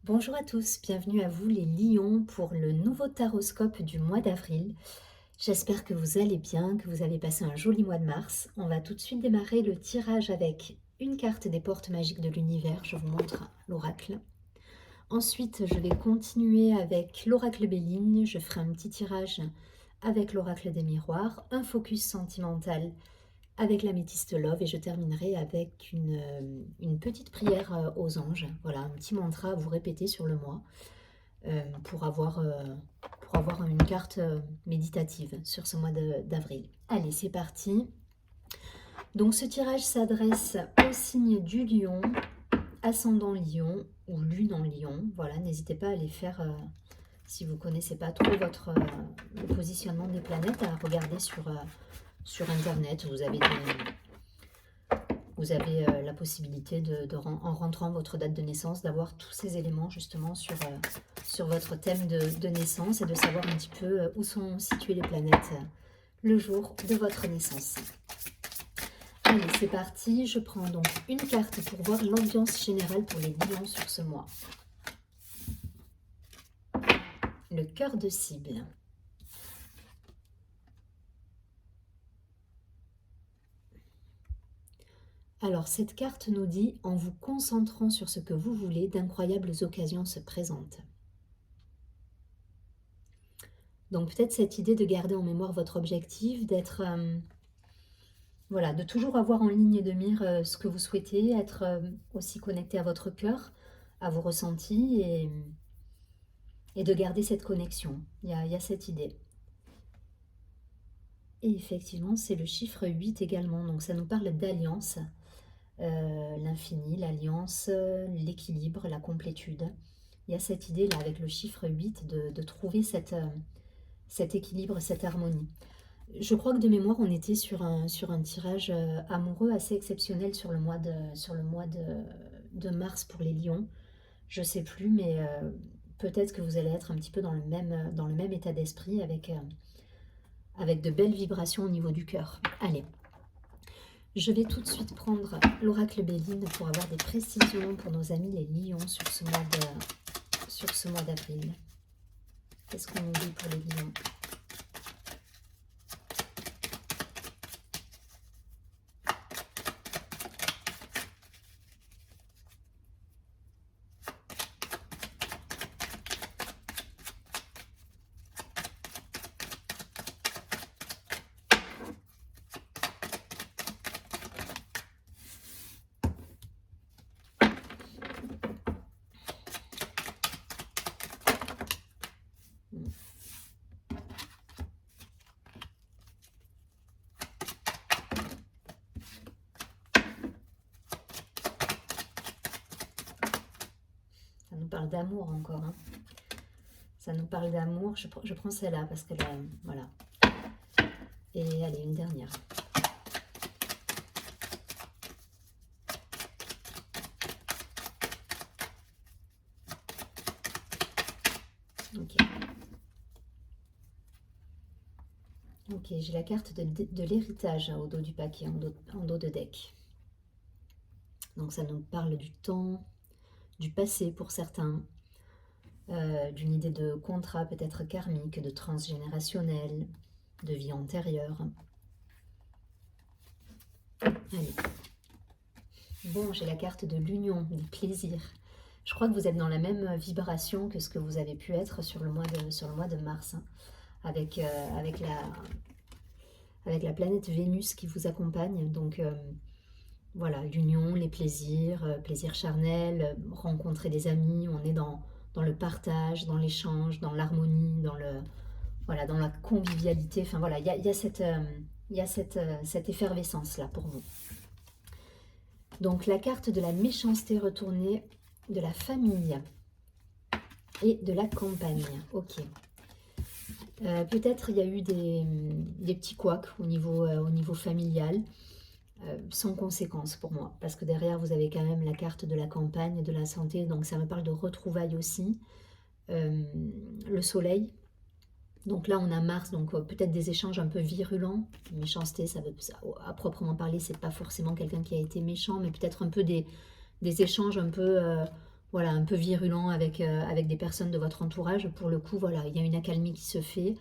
Bonjour à tous, bienvenue à vous les lions pour le nouveau taroscope du mois d'avril. J'espère que vous allez bien, que vous avez passé un joli mois de mars. On va tout de suite démarrer le tirage avec une carte des portes magiques de l'univers. Je vous montre l'oracle. Ensuite, je vais continuer avec l'oracle Béline. Je ferai un petit tirage avec l'oracle des miroirs, un focus sentimental avec l'améthyste love et je terminerai avec une petite prière aux anges. Voilà, un petit mantra à vous répéter sur le mois pour avoir une carte méditative sur ce mois d'avril. Allez, c'est parti. Donc ce tirage s'adresse au signe du lion, ascendant lion ou lune en lion. Voilà, n'hésitez pas à les faire si vous ne connaissez pas trop le positionnement des planètes, à regarder sur Internet. Vous avez la possibilité, en rentrant votre date de naissance, d'avoir tous ces éléments justement sur votre thème de naissance et de savoir un petit peu où sont situées les planètes le jour de votre naissance. Allez, c'est parti. Je prends donc une carte pour voir l'ambiance générale pour les lions sur ce mois. Le cœur de cible. Alors, cette carte nous dit, en vous concentrant sur ce que vous voulez, d'incroyables occasions se présentent. Donc peut-être cette idée de garder en mémoire votre objectif, d'être, voilà, de toujours avoir en ligne de mire ce que vous souhaitez, être aussi connecté à votre cœur, à vos ressentis et de garder cette connexion. Il y a cette idée. Et effectivement, c'est le chiffre 8 également, donc ça nous parle d'alliance, l'infini, l'alliance, l'équilibre, la complétude. Il y a cette idée là avec le chiffre 8 de trouver cet équilibre, cette harmonie. Je crois que de mémoire, on était sur un tirage amoureux assez exceptionnel sur le mois de mars pour les lions. Je sais plus, mais peut-être que vous allez être un petit peu dans le même état d'esprit avec de belles vibrations au niveau du cœur. Allez, je vais tout de suite prendre l'oracle Béline pour avoir des précisions pour nos amis les lions sur ce mois d'avril. Qu'est-ce qu'on nous dit pour les lions ? Ça nous parle d'amour encore. Hein. Ça nous parle d'amour. Je prends celle-là parce que là, voilà. Et allez, une dernière. Ok. Ok, j'ai la carte de l'héritage au dos du paquet, en dos de deck. Donc ça nous parle du temps, du passé pour certains, d'une idée de contrat peut-être karmique, de transgénérationnel, de vie antérieure. Allez. Bon, j'ai la carte de l'union, des plaisirs. Je crois que vous êtes dans la même vibration que ce que vous avez pu être sur le mois de mars, hein, avec la planète Vénus qui vous accompagne. Donc voilà, l'union, les plaisirs, plaisirs charnels, rencontrer des amis, on est dans le partage, dans l'échange, dans l'harmonie, dans la convivialité. Enfin voilà, il y a cette effervescence-là pour vous. Donc la carte de la méchanceté retournée, de la famille et de la campagne. Ok. Peut-être il y a eu des petits couacs au niveau familial, sans conséquence pour moi. Parce que derrière, vous avez quand même la carte de la campagne, de la santé. Donc ça me parle de retrouvailles aussi. Le soleil. Donc là, on a Mars, donc peut-être des échanges un peu virulents. Méchanceté, à proprement parler, c'est pas forcément quelqu'un qui a été méchant, mais peut-être un peu des échanges un peu voilà, un peu virulent avec des personnes de votre entourage. Pour le coup, voilà, il y a une accalmie qui se fait.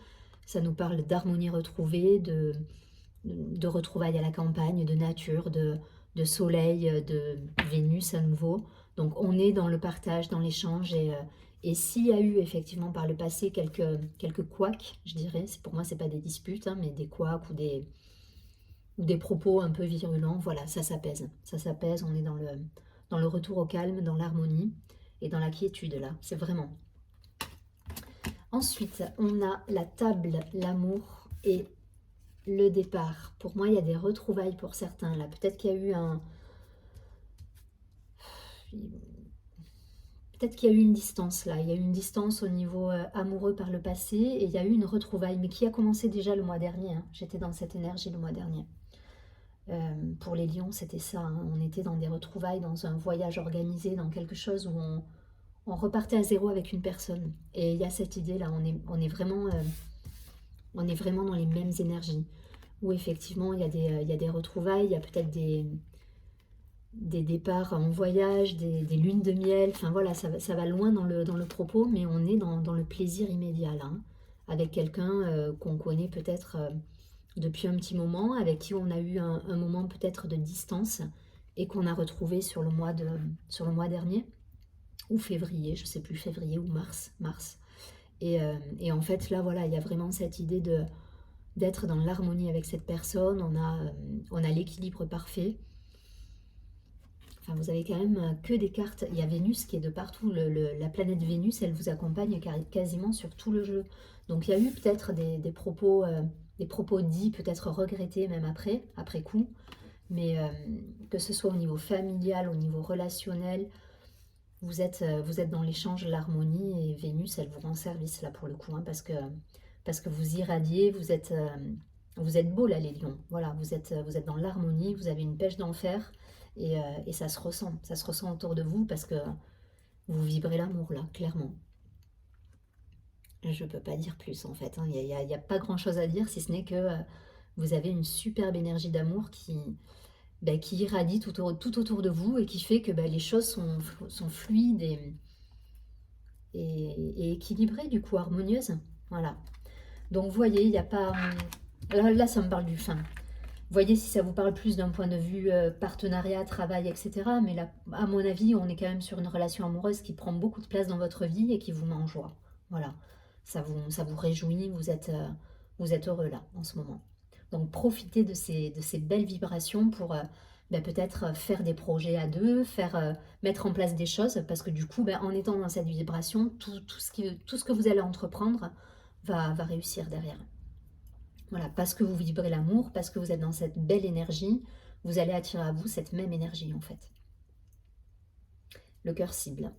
Ça nous parle d'harmonie retrouvée, de retrouvailles à la campagne, de nature, de soleil, de Vénus à nouveau. Donc on est dans le partage, dans l'échange et s'il y a eu effectivement par le passé quelques couacs, je dirais, pour moi c'est pas des disputes, hein, mais des couacs ou des propos un peu virulents, voilà, ça s'apaise. Ça s'apaise, on est dans le retour au calme, dans l'harmonie et dans la quiétude là, c'est vraiment. Ensuite, on a la table, l'amour et le départ. Pour moi, il y a des retrouvailles pour certains là. Peut-être qu'il y a eu Peut-être qu'il y a eu une distance là. Il y a eu une distance au niveau amoureux par le passé et il y a eu une retrouvaille, mais qui a commencé déjà le mois dernier, hein. J'étais dans cette énergie le mois dernier. Pour les lions, c'était ça, hein. On était dans des retrouvailles, dans un voyage organisé, dans quelque chose où on repartait à zéro avec une personne. Et il y a cette idée là, on est vraiment dans les mêmes énergies. Où effectivement, il y a des retrouvailles, il y a peut-être des départs en voyage, des lunes de miel, enfin voilà, ça va loin dans le propos, mais on est dans le plaisir immédiat là, hein, avec quelqu'un qu'on connaît peut-être depuis un petit moment, avec qui on a eu un moment peut-être de distance et qu'on a retrouvé sur le mois dernier, ou février, je sais plus, février ou mars. Et en fait là voilà, il y a vraiment cette idée d'être dans l'harmonie avec cette personne, on a l'équilibre parfait. Enfin, vous avez quand même que des cartes. Il y a Vénus qui est de partout. La planète Vénus, elle vous accompagne quasiment sur tout le jeu. Donc il y a eu peut-être des propos dits, peut-être regrettés même après coup. Mais que ce soit au niveau familial, au niveau relationnel, vous êtes dans l'échange, l'harmonie. Et Vénus, elle vous rend service là pour le coup. Hein, parce que vous irradiez, vous êtes beau là les lions. Voilà, vous êtes dans l'harmonie, vous avez une pêche d'enfer. Et ça se ressent autour de vous parce que vous vibrez l'amour là, clairement. Je ne peux pas dire plus en fait, hein. Il n'y a pas grand chose à dire si ce n'est que vous avez une superbe énergie d'amour qui irradie tout autour de vous et qui fait que les choses sont fluides et équilibrées, du coup harmonieuses. Voilà. Donc vous voyez, il n'y a pas... Là, ça me parle du fin. Voyez si ça vous parle plus d'un point de vue partenariat, travail, etc. Mais là, à mon avis, on est quand même sur une relation amoureuse qui prend beaucoup de place dans votre vie et qui vous met en joie. Voilà, ça vous réjouit, vous êtes heureux là, en ce moment. Donc profitez de ces belles vibrations pour peut-être faire des projets à deux, mettre en place des choses, parce que du coup, en étant dans cette vibration, tout ce que vous allez entreprendre va réussir derrière. Voilà, parce que vous vibrez l'amour, parce que vous êtes dans cette belle énergie, vous allez attirer à vous cette même énergie en fait. Le cœur cible.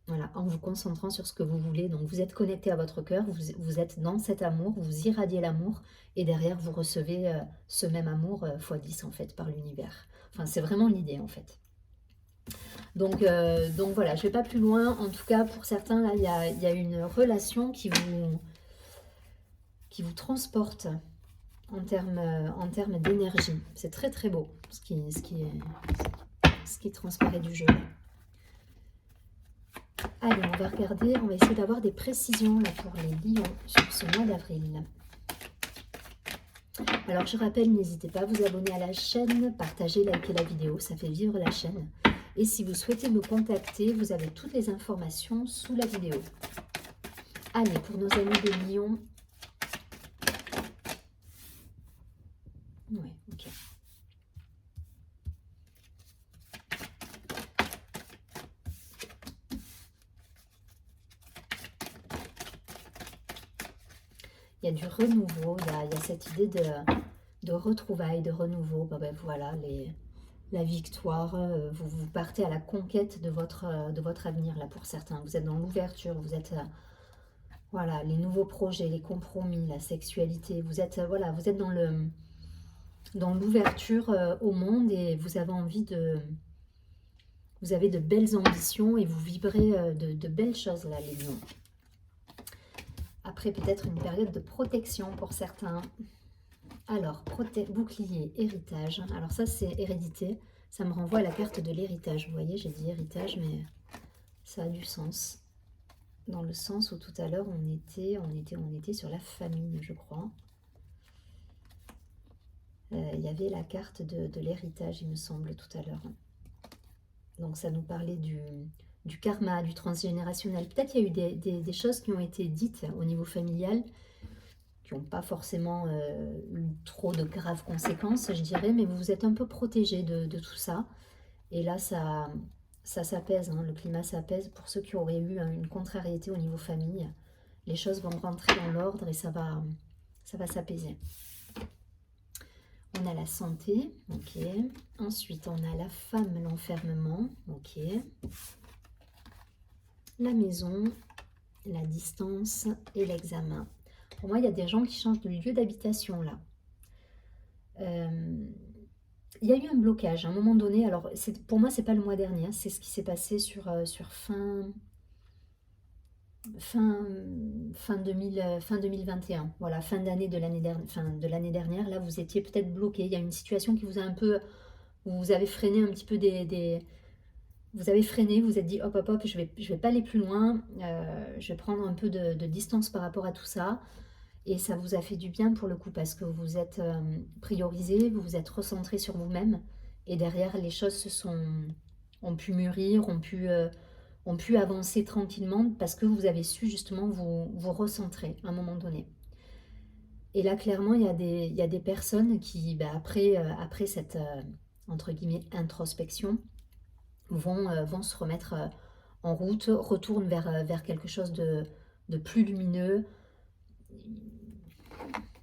Voilà, en vous concentrant sur ce que vous voulez. Donc vous êtes connecté à votre cœur, vous êtes dans cet amour, vous irradiez l'amour et derrière vous recevez ce même amour x10 en fait par l'univers. Enfin c'est vraiment l'idée en fait. Donc voilà, je ne vais pas plus loin. En tout cas pour certains là, il y a une relation qui vous transporte en termes d'énergie. C'est très très beau ce qui transparaît du jeu. Allez, on va regarder, on va essayer d'avoir des précisions là, pour les lions sur ce mois d'avril. Alors je rappelle, n'hésitez pas à vous abonner à la chaîne, partager, liker la vidéo, ça fait vivre la chaîne. Et si vous souhaitez me contacter, vous avez toutes les informations sous la vidéo. Allez, pour nos amis des lions. Ouais, ok. Il y a du renouveau, il y a cette idée de retrouvailles, de renouveau. Voilà, la victoire, vous partez à la conquête de votre avenir là pour certains. Vous êtes dans l'ouverture, vous êtes voilà, les nouveaux projets, les compromis, la sexualité. Vous êtes vous êtes dans l'ouverture au monde et vous avez envie vous avez de belles ambitions et vous vibrez de belles choses là les lions. Après peut-être une période de protection pour certains. Alors, bouclier, héritage. Alors ça, c'est hérédité. Ça me renvoie à la carte de l'héritage. Vous voyez, j'ai dit héritage, mais ça a du sens. Dans le sens où tout à l'heure, on était sur la famille, je crois. Il y avait la carte de l'héritage, il me semble, tout à l'heure. Donc ça nous parlait du karma, du transgénérationnel. Peut-être qu'il y a eu des choses qui ont été dites au niveau familial, qui n'ont pas forcément eu trop de graves conséquences, je dirais, mais vous vous êtes un peu protégé de tout ça. Et là, ça s'apaise, hein, le climat s'apaise pour ceux qui auraient eu une contrariété au niveau famille. Les choses vont rentrer dans l'ordre et ça va s'apaiser. On a la santé, ok. Ensuite, on a la femme, l'enfermement, ok. La maison, la distance et l'examen. Pour moi, il y a des gens qui changent de lieu d'habitation là. Il y a eu un blocage à un moment donné. Alors, pour moi, c'est pas le mois dernier, c'est ce qui s'est passé sur fin 2021, voilà, fin d'année de l'année dernière, là vous étiez peut-être bloqué, il y a une situation qui vous a un peu, vous avez freiné un petit peu vous avez freiné, vous êtes dit hop hop hop, je vais pas aller plus loin, je vais prendre un peu de distance par rapport à tout ça, et ça vous a fait du bien pour le coup, parce que vous êtes priorisé, vous vous êtes recentré sur vous-même, et derrière les choses ont pu mûrir, ont pu avancer tranquillement parce que vous avez su justement vous recentrer à un moment donné. Et là, clairement, il y a des personnes qui, après cette, entre guillemets, introspection, vont se remettre en route, retournent vers quelque chose de plus lumineux.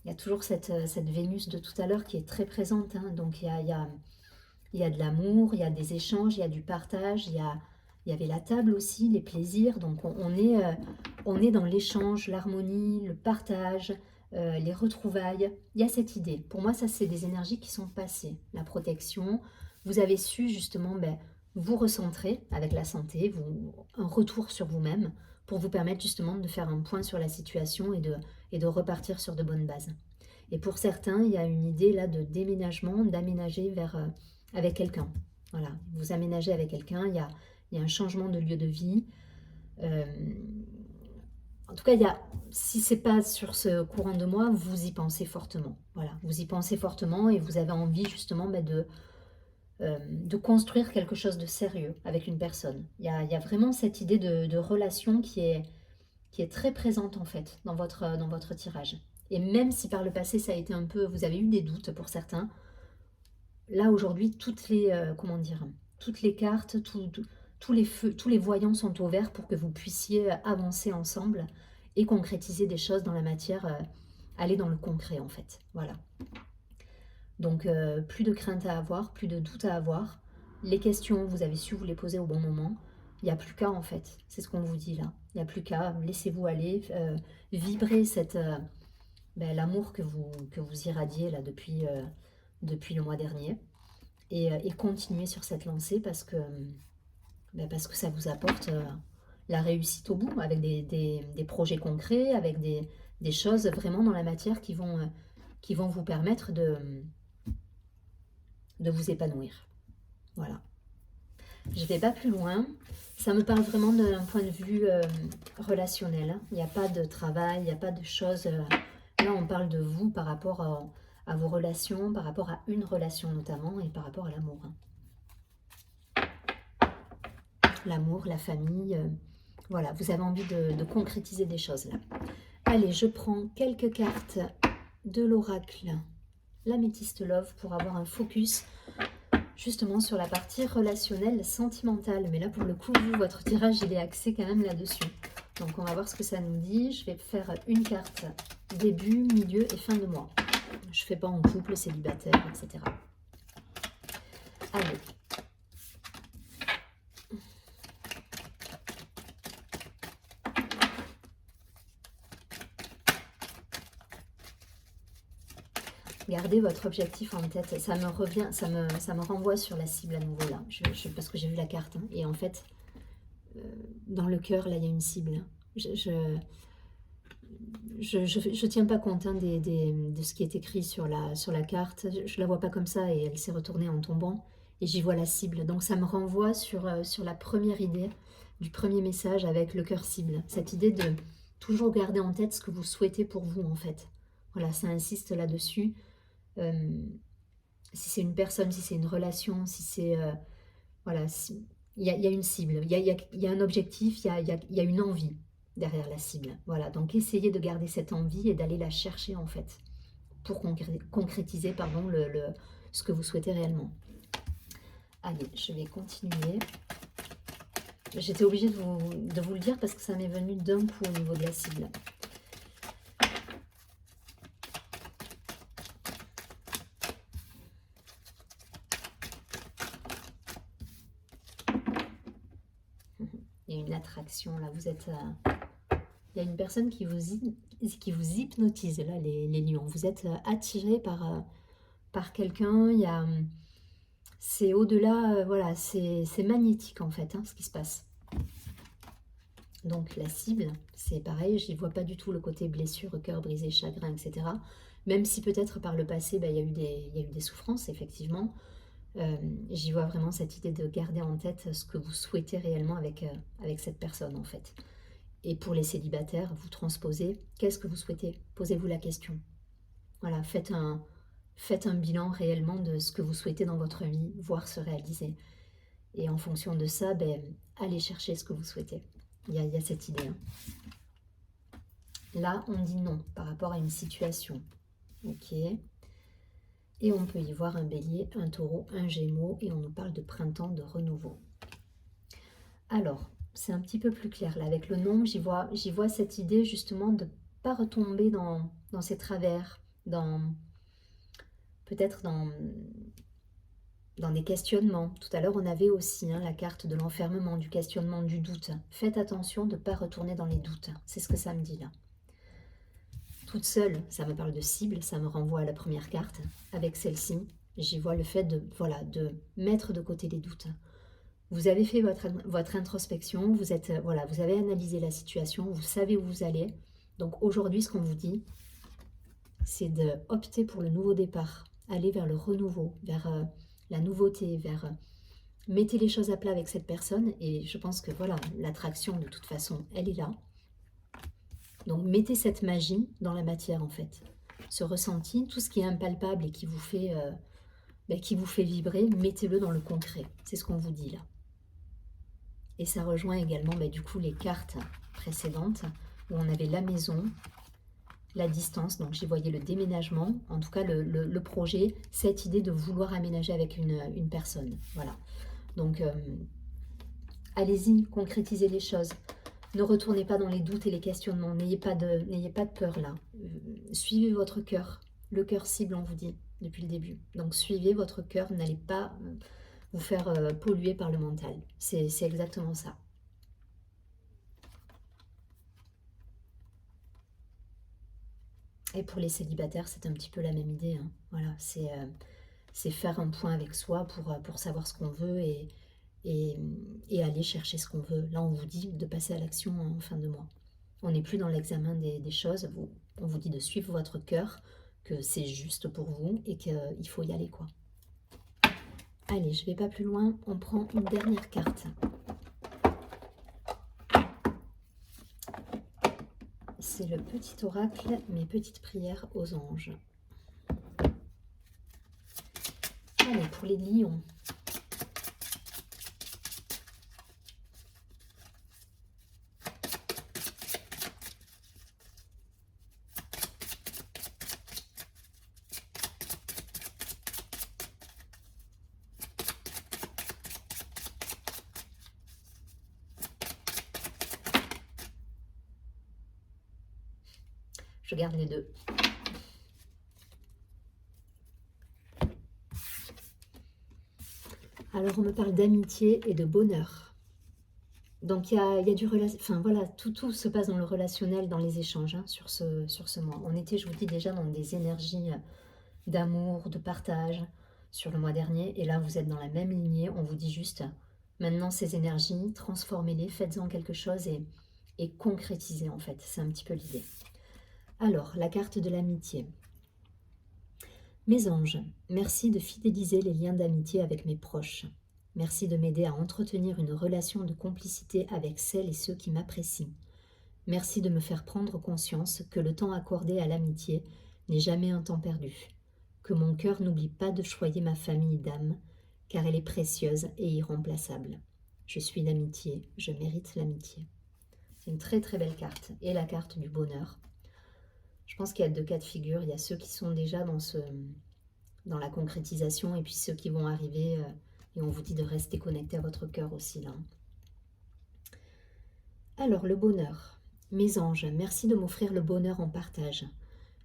Il y a toujours cette Vénus de tout à l'heure qui est très présente, hein. Donc il y a de l'amour, il y a des échanges, il y a du partage, il y avait la table aussi, les plaisirs. Donc on est dans l'échange, l'harmonie, le partage, les retrouvailles. Il y a cette idée. Pour moi, ça, c'est des énergies qui sont passées. La protection, vous avez su justement vous recentrer avec la santé, un retour sur vous-même pour vous permettre justement de faire un point sur la situation et de repartir sur de bonnes bases. Et pour certains, il y a une idée là de déménagement, d'aménager avec quelqu'un. Voilà, vous aménagez avec quelqu'un, il y a un changement de lieu de vie. En tout cas, si ce n'est pas sur ce courant de mois, vous y pensez fortement. Voilà, vous y pensez fortement et vous avez envie justement de construire quelque chose de sérieux avec une personne. Il y a vraiment cette idée de relation qui est très présente en fait dans votre tirage. Et même si par le passé ça a été un peu, vous avez eu des doutes pour certains, là aujourd'hui toutes les cartes, tous les feux, tous les voyants sont ouverts pour que vous puissiez avancer ensemble et concrétiser des choses dans la matière, aller dans le concret en fait. Voilà. Donc plus de crainte à avoir, plus de doute à avoir. Les questions, vous avez su vous les poser au bon moment. Il n'y a plus qu'à en fait, c'est ce qu'on vous dit là. Il n'y a plus qu'à, laissez-vous aller, vibrer l'amour que vous irradiez là depuis le mois dernier et continuer sur cette lancée parce que ça vous apporte la réussite au bout avec des projets concrets, avec des choses vraiment dans la matière qui vont vous permettre de vous épanouir. Voilà. Je ne vais pas plus loin. Ça me parle vraiment d'un point de vue relationnel. Il n'y a pas de travail, il n'y a pas de choses... là, on parle de vous par rapport à vos relations, par rapport à une relation notamment, et par rapport à l'amour. L'amour, la famille, voilà, vous avez envie de concrétiser des choses là. Allez, je prends quelques cartes de l'oracle, l'améthyste love, pour avoir un focus justement sur la partie relationnelle, sentimentale. Mais là, pour le coup, votre tirage, il est axé quand même là-dessus. Donc, on va voir ce que ça nous dit. Je vais faire une carte début, milieu et fin de mois. Je ne fais pas en couple, célibataire, etc. Allez. Gardez votre objectif en tête. Ça me revient, ça me renvoie sur la cible à nouveau là. Parce que j'ai vu la carte. Hein, et en fait, dans le cœur, là, il y a une cible. Je tiens pas compte hein, de ce qui est écrit sur la carte. Je la vois pas comme ça et elle s'est retournée en tombant. et j'y vois la cible. Donc ça me renvoie sur la première idée du premier message avec le cœur cible. Cette idée de toujours garder en tête ce que vous souhaitez pour vous en fait. Voilà, ça insiste là-dessus. Si c'est une personne, si c'est une relation, si c'est... voilà, il y a une cible, il y a un objectif, il y a une envie derrière la cible. Voilà, donc essayez de garder cette envie et d'aller la chercher en fait pour concrétiser pardon, ce que vous souhaitez réellement. Allez, je vais continuer. J'étais obligée de vous le dire parce que ça m'est venu d'un coup au niveau de la cible. Il y a une attraction là, vous êtes... il y a une personne qui vous hypnotise là, les lions. Vous êtes attiré par quelqu'un, c'est au-delà, voilà, c'est magnétique en fait, hein, ce qui se passe. Donc la cible, c'est pareil, je n'y vois pas du tout le côté blessure, cœur brisé, chagrin, etc. Même si peut-être par le passé, il y a eu des souffrances, effectivement. J'y vois vraiment cette idée de garder en tête ce que vous souhaitez réellement avec cette personne, en fait. Et pour les célibataires, vous transposez, qu'est-ce que vous souhaitez? Posez-vous la question. Voilà, faites un bilan réellement de ce que vous souhaitez dans votre vie, voir se réaliser. Et en fonction de ça, allez chercher ce que vous souhaitez. Il y a cette idée. Hein. Là, on dit non par rapport à une situation. Ok. Et on peut y voir un bélier, un taureau, un gémeaux. Et on nous parle de printemps, de renouveau. Alors, c'est un petit peu plus clair. Là, avec le non, j'y vois cette idée justement de ne pas retomber dans ces travers, peut-être dans des questionnements. Tout à l'heure, on avait aussi la carte de l'enfermement, du questionnement, du doute. Faites attention de ne pas retourner dans les doutes. C'est ce que ça me dit là. Toute seule, ça me parle de cible, ça me renvoie à la première carte. Avec celle-ci, j'y vois le fait de mettre de côté les doutes. Vous avez fait votre introspection, vous avez analysé la situation, vous savez où vous allez. Donc aujourd'hui, ce qu'on vous dit, c'est d'opter pour le nouveau départ, aller vers le renouveau, vers la nouveauté, mettez les choses à plat avec cette personne. Et je pense que voilà, l'attraction de toute façon, elle est là. Donc mettez cette magie dans la matière en fait. Ce ressenti, tout ce qui est impalpable et qui vous fait vibrer, mettez-le dans le concret. C'est ce qu'on vous dit là. Et ça rejoint également du coup les cartes précédentes où on avait la maison, la distance, donc j'y voyais le déménagement, en tout cas le projet, cette idée de vouloir aménager avec une personne. Voilà. Donc allez-y, concrétisez les choses. Ne retournez pas dans les doutes et les questionnements. N'ayez pas de peur là. Suivez votre cœur. Le cœur cible, on vous dit depuis le début. Donc suivez votre cœur. N'allez pas vous faire polluer par le mental. C'est exactement ça. Et pour les célibataires, c'est un petit peu la même idée. Hein. Voilà, c'est faire un point avec soi pour savoir ce qu'on veut et aller chercher ce qu'on veut. Là, on vous dit de passer à l'action en fin de mois. On n'est plus dans l'examen des choses. On vous dit de suivre votre cœur, que c'est juste pour vous et qu'il faut y aller, quoi. Allez, je ne vais pas plus loin. On prend une dernière carte. C'est le petit oracle, mes petites prières aux anges. Allez, pour les lions. Je garde les deux. Alors, on me parle d'amitié et de bonheur. Donc, il y a du relationnel. Enfin, voilà, tout se passe dans le relationnel, dans les échanges sur ce mois. On était, je vous dis, déjà dans des énergies d'amour, de partage sur le mois dernier. Et là, vous êtes dans la même lignée. On vous dit juste, maintenant, ces énergies, transformez-les, faites-en quelque chose et concrétisez, en fait. C'est un petit peu l'idée. Alors, la carte de l'amitié. Mes anges, merci de fidéliser les liens d'amitié avec mes proches. Merci de m'aider à entretenir une relation de complicité avec celles et ceux qui m'apprécient. Merci de me faire prendre conscience que le temps accordé à l'amitié n'est jamais un temps perdu. Que mon cœur n'oublie pas de choyer ma famille d'âme, car elle est précieuse et irremplaçable. Je suis l'amitié, je mérite l'amitié. C'est une très très belle carte. Et la carte du bonheur. Je pense qu'il y a deux cas de figure. Il y a ceux qui sont déjà dans la concrétisation et puis ceux qui vont arriver. Et on vous dit de rester connecté à votre cœur aussi là. Alors, le bonheur. Mes anges, merci de m'offrir le bonheur en partage.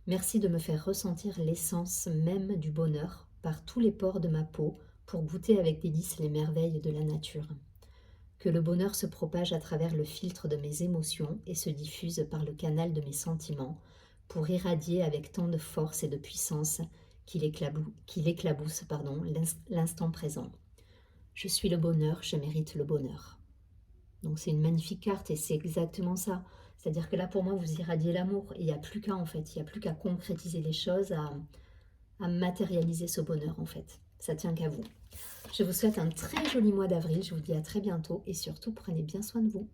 Merci de me faire ressentir l'essence même du bonheur par tous les pores de ma peau pour goûter avec délice les merveilles de la nature. Que le bonheur se propage à travers le filtre de mes émotions et se diffuse par le canal de mes sentiments pour irradier avec tant de force et de puissance qu'il éclabousse l'instant présent. Je suis le bonheur, je mérite le bonheur. Donc c'est une magnifique carte et c'est exactement ça. C'est-à-dire que là pour moi vous irradiez l'amour et il n'y a plus qu'à en fait, il n'y a plus qu'à concrétiser les choses, à matérialiser ce bonheur en fait. Ça tient qu'à vous. Je vous souhaite un très joli mois d'avril, je vous dis à très bientôt et surtout prenez bien soin de vous.